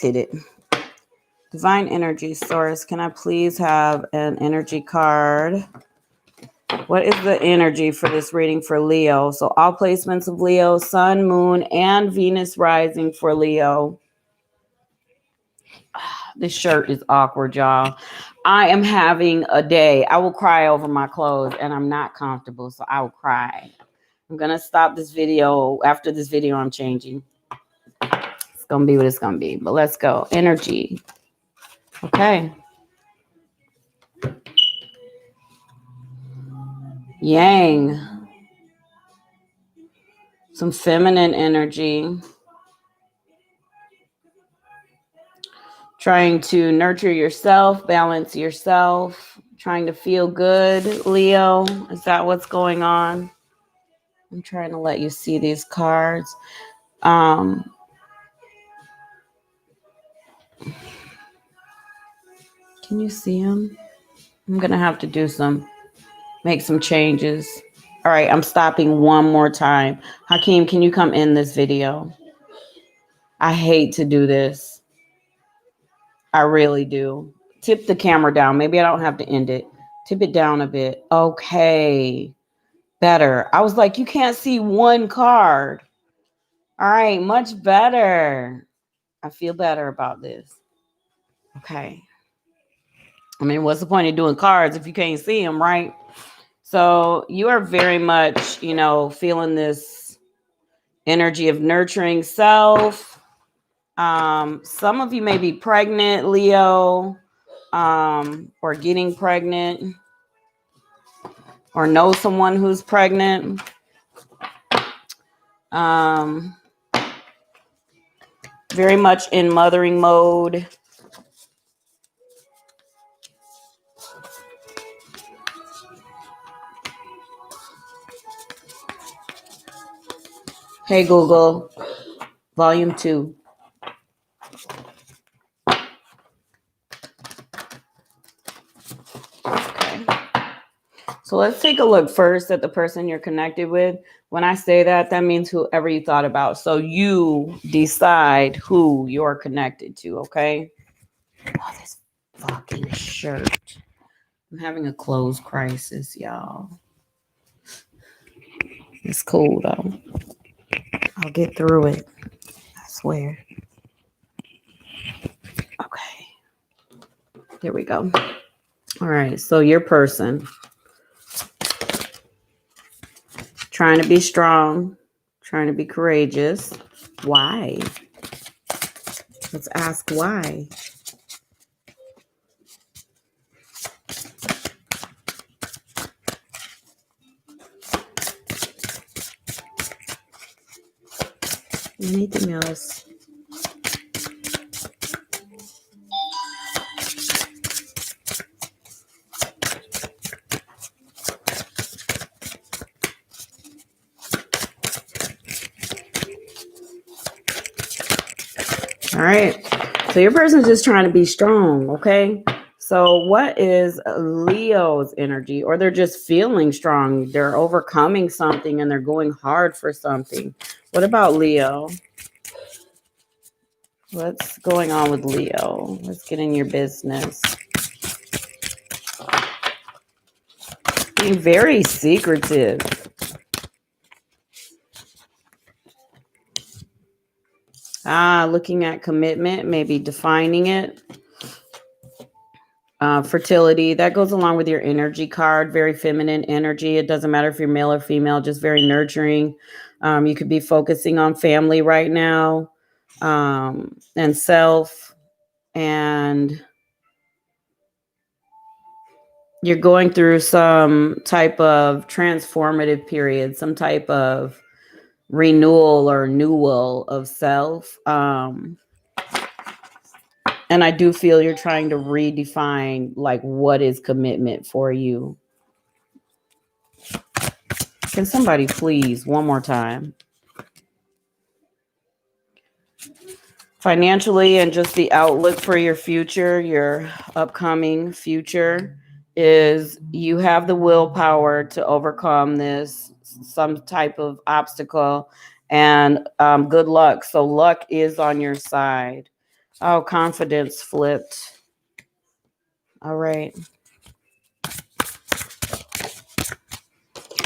Did it. Divine energy source. Can I please have an energy card? What is the energy for this reading for Leo? So all placements of Leo, Sun, Moon, and Venus rising for Leo. This shirt is awkward, y'all. I am having a day. I will cry over my clothes, and I'm not comfortable, so I will cry. I'm going to stop this video. After this video, I'm changing. It's going to be what it's going to be. But let's go. Energy. Okay. Yang. Some feminine energy. Trying to nurture yourself, balance yourself, trying to feel good, Leo. Is that what's going on? I'm trying to let you see these cards. Can you see them? I'm going to have to make some changes. All right, I'm stopping one more time. Hakeem, can you come in this video? I hate to do this. I really do. Tip the camera down. Maybe I don't have to end it. Tip it down a bit. Okay. Better. I was like, you can't see one card. All right, much better. I feel better about this. Okay. I mean, what's the point of doing cards if you can't see them, right? So you are very much, feeling this energy of nurturing self. Some of you may be pregnant, Leo, or getting pregnant, or know someone who's pregnant. Very much in mothering mode. Hey, Google, volume 2. Okay. So let's take a look first at the person you're connected with. When I say that, that means whoever you thought about. So you decide who you're connected to, okay? Oh, this fucking shirt. I'm having a clothes crisis, y'all. It's cool, though. I'll get through it. I swear. Okay. There we go. All right. So your person. Trying to be strong. Trying to be courageous. Why? Let's ask why. Anything else? All right. So your person's just trying to be strong, okay? So what is Leo's energy? Or they're just feeling strong. They're overcoming something and they're going hard for something. What about Leo? What's going on with Leo? Let's get in your business. Being very secretive. Looking at commitment, maybe defining it. Fertility, that goes along with your energy card. Very feminine energy. It doesn't matter if you're male or female, just very nurturing. You could be focusing on family right now, and self, and you're going through some type of transformative period, some type of renewal or newell of self. And I do feel you're trying to redefine, like, what is commitment for you. Can somebody please, one more time? Financially and just the outlook for your future, your upcoming future, is you have the willpower to overcome this, some type of obstacle, and good luck. So luck is on your side. Oh, confidence flipped. All right.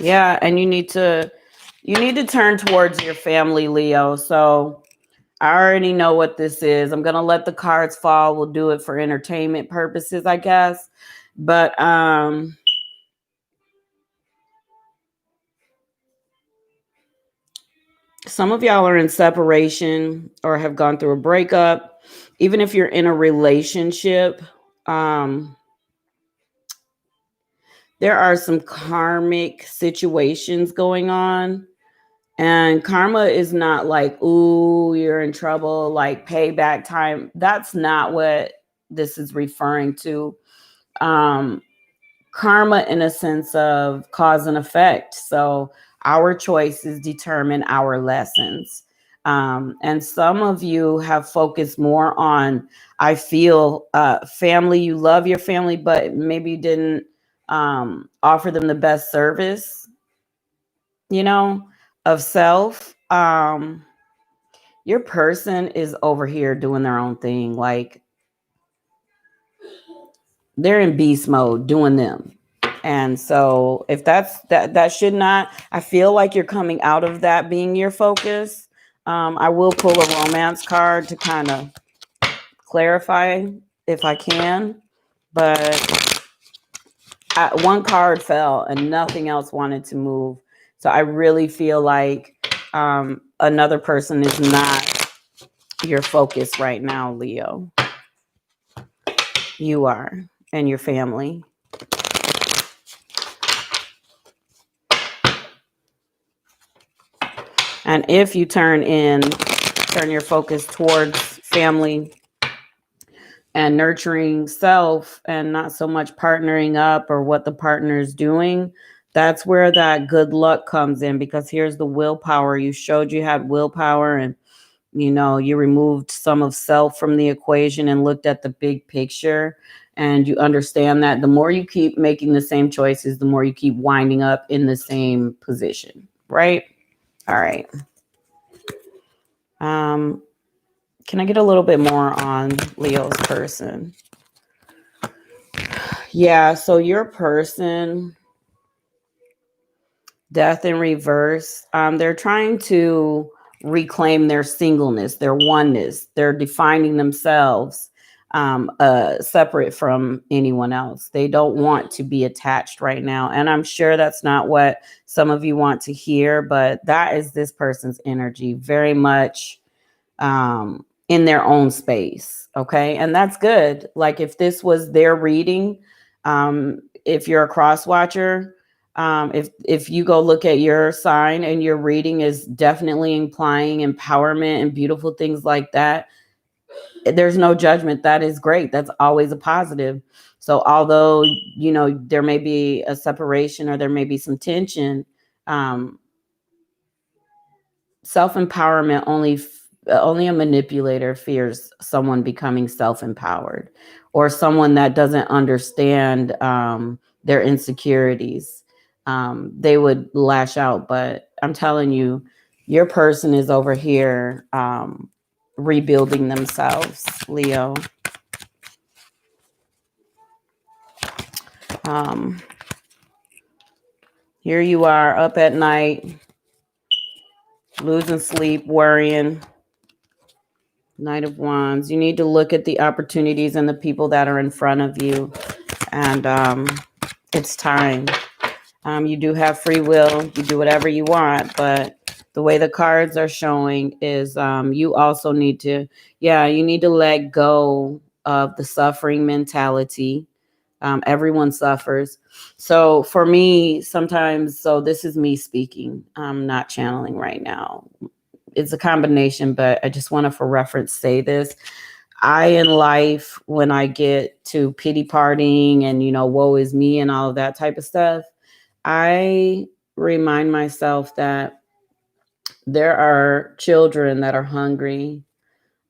Yeah, and you need to turn towards your family, Leo. So I already know what this is. I'm gonna let the cards fall. We'll do it for entertainment purposes, I guess. But some of y'all are in separation or have gone through a breakup. Even if you're in a relationship, there are some karmic situations going on. And karma is not like, ooh, you're in trouble, like payback time. That's not what this is referring to. Um, Karma in a sense of cause and effect. So our choices determine our lessons. And some of you have focused more on, I feel, family. You love your family, but maybe you didn't offer them the best service, you know, of self. Your person is over here doing their own thing. Like they're in beast mode doing them. And so if that should not, I feel like you're coming out of that being your focus. I will pull a romance card to kind of clarify if I can, but one card fell and nothing else wanted to move. So I really feel like another person is not your focus right now, Leo. You are, and your family. And if you turn your focus towards family and nurturing self and not so much partnering up or what the partner is doing, that's where that good luck comes in, because here's the willpower. You showed you had willpower, and you removed some of self from the equation and looked at the big picture, and you understand that the more you keep making the same choices, the more you keep winding up in the same position, right? All right. Can I get a little bit more on Leo's person? Yeah, so your person, death in reverse, they're trying to reclaim their singleness, their oneness. They're defining themselves separate from anyone else. They don't want to be attached right now. And I'm sure that's not what some of you want to hear, but that is this person's energy, very much in their own space. Okay. And that's good. Like if this was their reading, if you're a cross watcher, if you go look at your sign and your reading is definitely implying empowerment and beautiful things like that, there's no judgment. That is great. That's always a positive. So although, there may be a separation or there may be some tension, self-empowerment only a manipulator fears someone becoming self-empowered, or someone that doesn't understand their insecurities. They would lash out, but I'm telling you, your person is over here rebuilding themselves, Leo. Here you are up at night, losing sleep, worrying. Knight of Wands. You need to look at the opportunities and the people that are in front of you. And it's time. You do have free will. You do whatever you want. But the way the cards are showing is you also need to, you need to let go of the suffering mentality. Everyone suffers. So for me, sometimes, so this is me speaking. I'm not channeling right now. It's a combination, but I just want to, for reference, say this. In life, when I get to pity partying and, woe is me and all of that type of stuff, I remind myself that there are children that are hungry.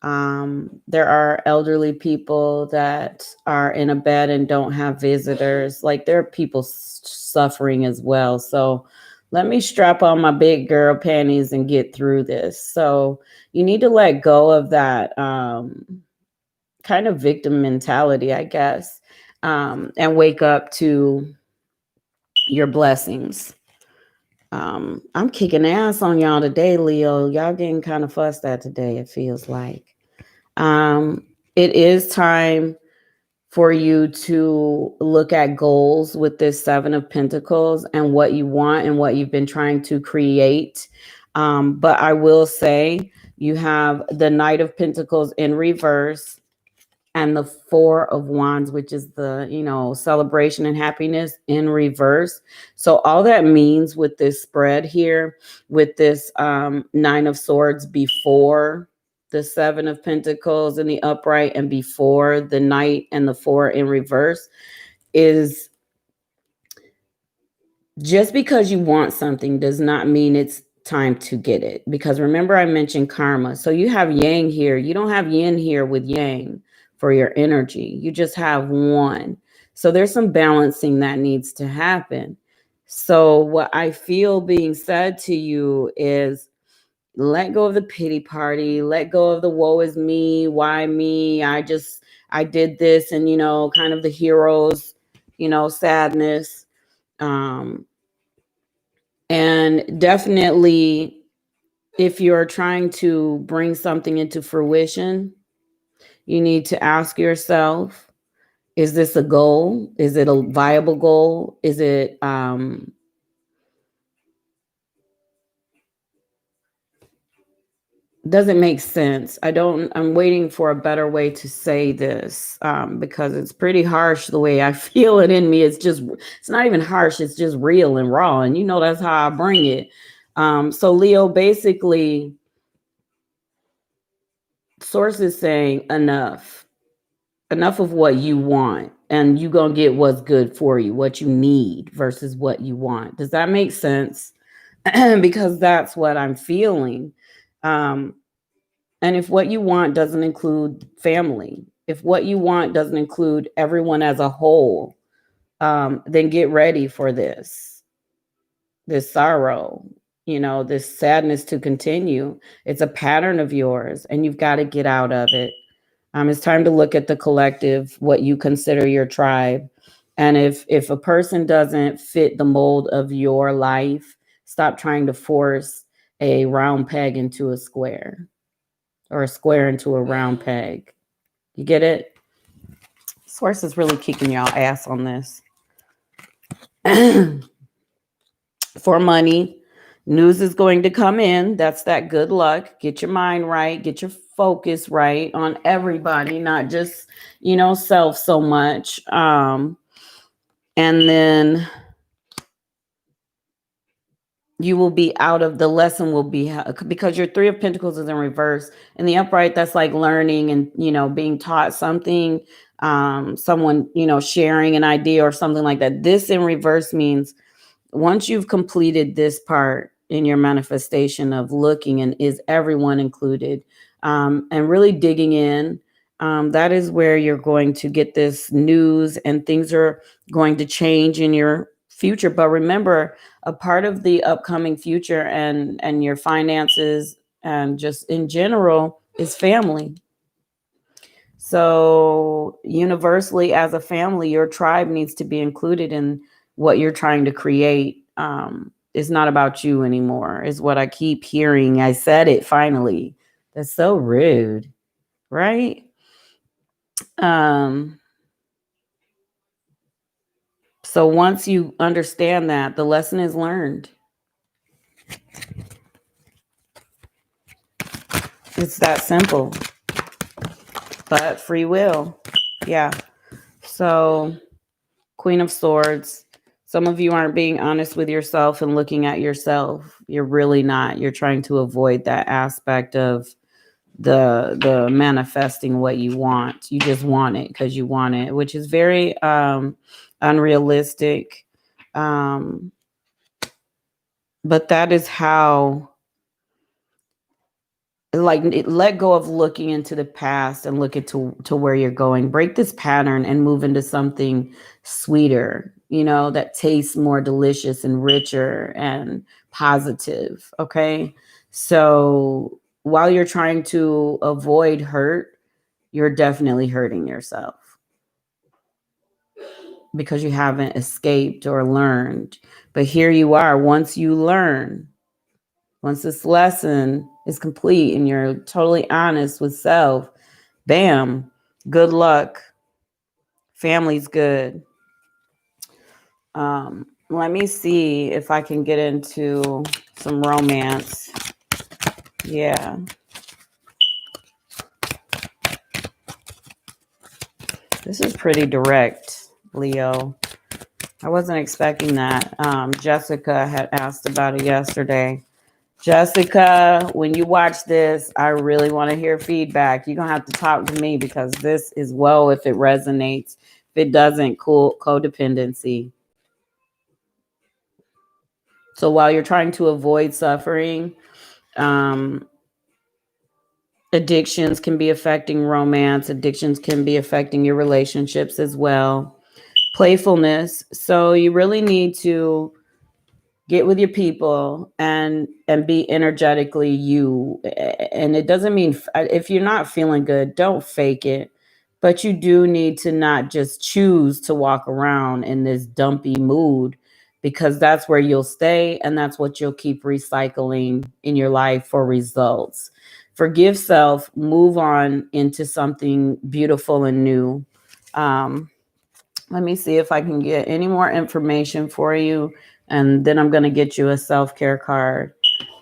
There are elderly people that are in a bed and don't have visitors. Like there are people suffering as well. So let me strap on my big girl panties and get through this. So you need to let go of that kind of victim mentality, I guess, and wake up to your blessings. I'm kicking ass on y'all today, Leo. Y'all getting kind of fussed at today, it feels like. It is time for you to look at goals with this Seven of Pentacles and what you want and what you've been trying to create. But I will say you have the Knight of Pentacles in reverse and the Four of Wands, which is the, celebration and happiness in reverse. So all that means with this spread here, with this Nine of Swords before the Seven of Pentacles in the upright and before the Knight and the Four in reverse, is just because you want something does not mean it's time to get it. Because remember, I mentioned karma. So you have yang here. You don't have yin here with yang for your energy. You just have one. So there's some balancing that needs to happen. So what I feel being said to you is, let go of the pity party, let go of the woe is me, why me, I did this, and kind of the hero's sadness. And definitely, if you're trying to bring something into fruition, you need to ask yourself, is this a goal? Is it a viable goal? Is it doesn't make sense. I'm waiting for a better way to say this, because it's pretty harsh the way I feel it in me. It's not even harsh. It's just real and raw. And that's how I bring it. So Leo, basically, source is saying enough of what you want, and you gonna get what's good for you, what you need versus what you want. Does that make sense? Because that's what I'm feeling. And if what you want doesn't include family, if what you want doesn't include everyone as a whole, then get ready for this sorrow, this sadness to continue. It's a pattern of yours, and you've got to get out of it. It's time to look at the collective, what you consider your tribe. And if a person doesn't fit the mold of your life, stop trying to force a round peg into a square, or a square into a round peg. You get it? Source is really kicking y'all ass on this. For money, news is going to come in. That's that good luck. Get your mind right. Get your focus right on everybody, not just, self so much. And then you will be out of the lesson will be, because your Three of Pentacles is in reverse. In the upright, that's like learning and, being taught something, someone, sharing an idea or something like that. This in reverse means once you've completed this part in your manifestation of looking and is everyone included, and really digging in, that is where you're going to get this news and things are going to change in your future. But remember, a part of the upcoming future and your finances and just in general is family. So universally, as a family, your tribe needs to be included in what you're trying to create. It's not about you anymore, is what I keep hearing. I said it finally. That's so rude, right? So once you understand that, the lesson is learned. It's that simple. But free will. Yeah. So Queen of Swords. Some of you aren't being honest with yourself and looking at yourself. You're really not. You're trying to avoid that aspect of the manifesting what you want. You just want it because you want it, which is very unrealistic. But that is how, like, let go of looking into the past and look to where you're going. Break this pattern and move into something sweeter, that tastes more delicious and richer and positive. Okay. So while you're trying to avoid hurt, you're definitely hurting yourself because you haven't escaped or learned. But here you are. Once you learn, once this lesson is complete and you're totally honest with self, bam, good luck. Family's good. Let me see if I can get into some romance. Yeah. This is pretty direct, Leo. I wasn't expecting that. Jessica had asked about it yesterday. Jessica, when you watch this, I really want to hear feedback. You're going to have to talk to me because this is well if it resonates. If it doesn't, cool, codependency. So while you're trying to avoid suffering, addictions can be affecting romance. Addictions can be affecting your relationships as well. Playfulness. So you really need to get with your people and be energetically you. And it doesn't mean if you're not feeling good, don't fake it. But you do need to not just choose to walk around in this dumpy mood, because that's where you'll stay and that's what you'll keep recycling in your life for results. Forgive self, move on into something beautiful and new. Let me see if I can get any more information for you. And then I'm going to get you a self-care card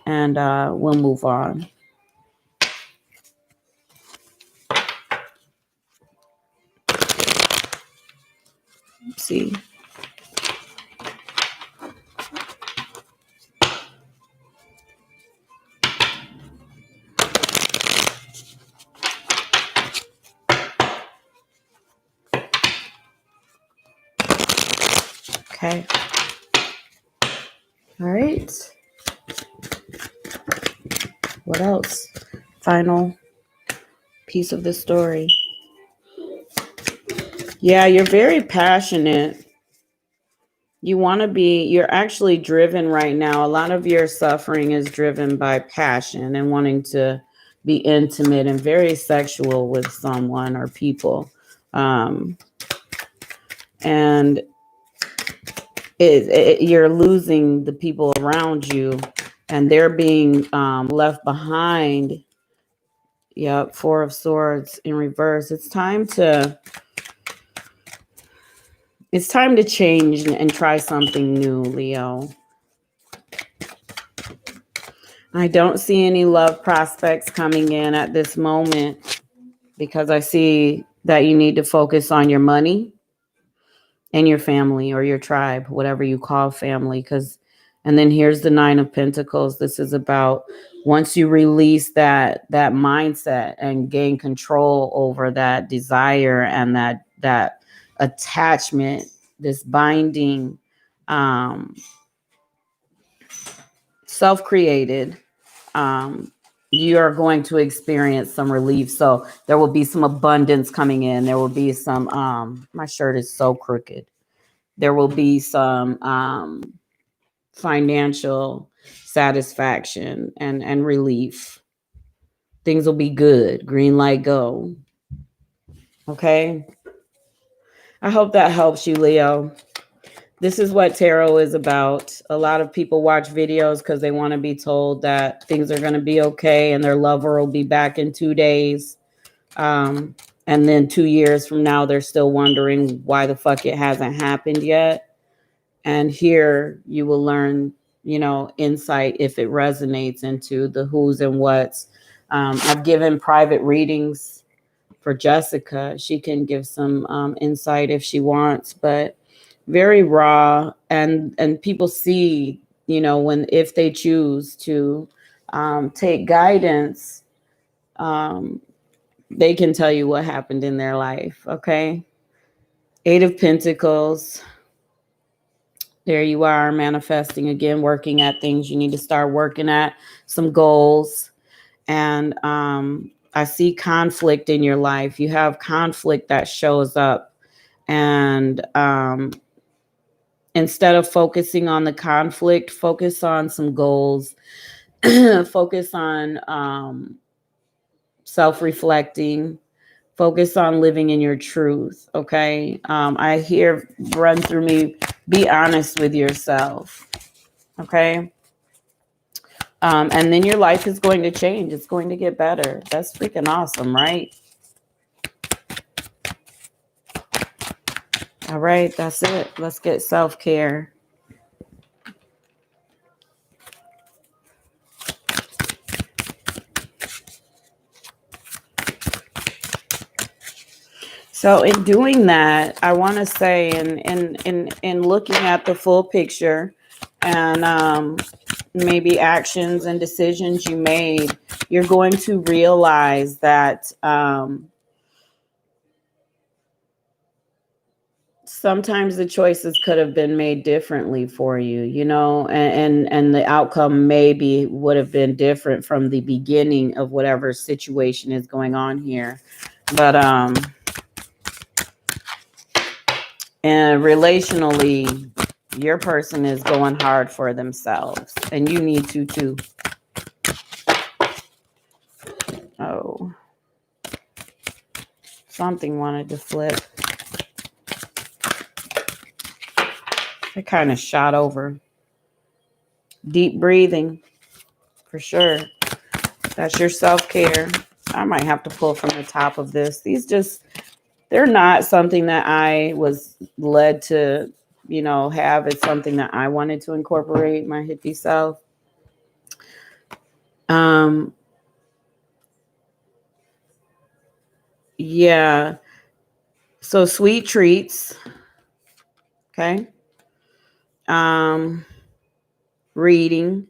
and we'll move on. Let's see. Okay. All right. What else? Final piece of the story. Yeah, you're very passionate. You want to be, you're actually driven right now. A lot of your suffering is driven by passion and wanting to be intimate and very sexual with someone or people. And you're losing the people around you and they're being left behind. Yep, Four of Swords in reverse. It's time to change and try something new, Leo. I don't see any love prospects coming in at this moment because I see that you need to focus on your money and your family or your tribe, whatever you call family. And then here's the Nine of Pentacles. This is about once you release that mindset and gain control over that desire and that attachment, this binding, self-created, you are going to experience some relief. So there will be some abundance coming in. There will be some, my shirt is so crooked. There will be some financial satisfaction and relief. Things will be good. Green light, go. Okay. I hope that helps you, Leo. This is what tarot is about. A lot of people watch videos because they want to be told that things are going to be okay and their lover will be back in 2 days. And then 2 years from now, they're still wondering why the fuck it hasn't happened yet. And here you will learn, insight if it resonates into the who's and what's. I've given private readings for Jessica. She can give some insight if she wants, but very raw, and people see, if they choose to take guidance, they can tell you what happened in their life. Okay. Eight of Pentacles. There you are, manifesting again, working at things you need to start working at, some goals. And I see conflict in your life. You have conflict that shows up, and instead of focusing on the conflict, focus on some goals. Focus on self-reflecting. Focus on living in your truth. Okay. I hear run through me. Be honest with yourself. Okay. And then your life is going to change. It's going to get better. That's freaking awesome, right? All right, that's it. Let's get self-care. So in doing that, I want to say in looking at the full picture and maybe actions and decisions you made, you're going to realize that sometimes the choices could have been made differently for you, you know, and the outcome maybe would have been different from the beginning of whatever situation is going on here. But and relationally, your person is going hard for themselves, and you need to too. Oh, something wanted to flip. It kind of shot over. Deep breathing, for sure. That's your self-care. I might have to pull from the top of this. They're not something that I was led to, you know, have. It's something that I wanted to incorporate, my hippie self. Yeah. So sweet treats. Okay. Reading.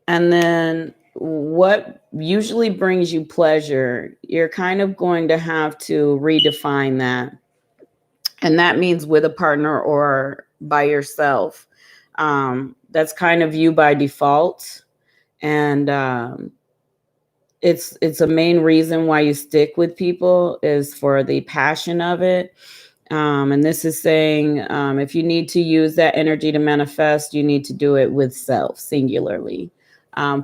And then what usually brings you pleasure, you're kind of going to have to redefine that. And that means with a partner or by yourself. That's kind of you by default. And it's a main reason why you stick with people is for the passion of it. And this is saying if you need to use that energy to manifest, you need to do it with self, singularly.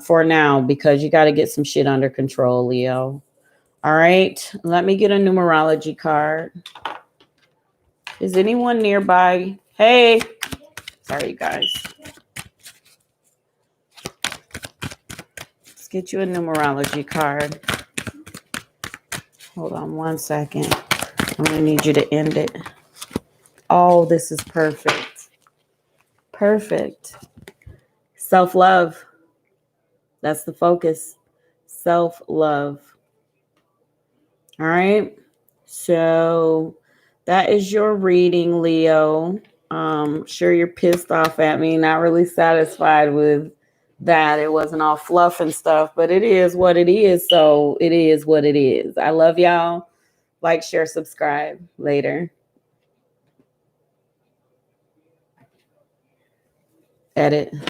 For now, because you got to get some shit under control, Leo. All right, let me get a numerology card. Is anyone nearby? Hey, sorry, guys. Let's get you a numerology card. Hold on one second. I'm going to need you to end it. Oh, this is perfect. Perfect. Self-love. That's the focus. Self-love. All right. So that is your reading, Leo. Sure you're pissed off at me, not really satisfied with that. It wasn't all fluff and stuff, but it is what it is. So it is what it is. I love y'all. Like, share, subscribe. Later. Edit.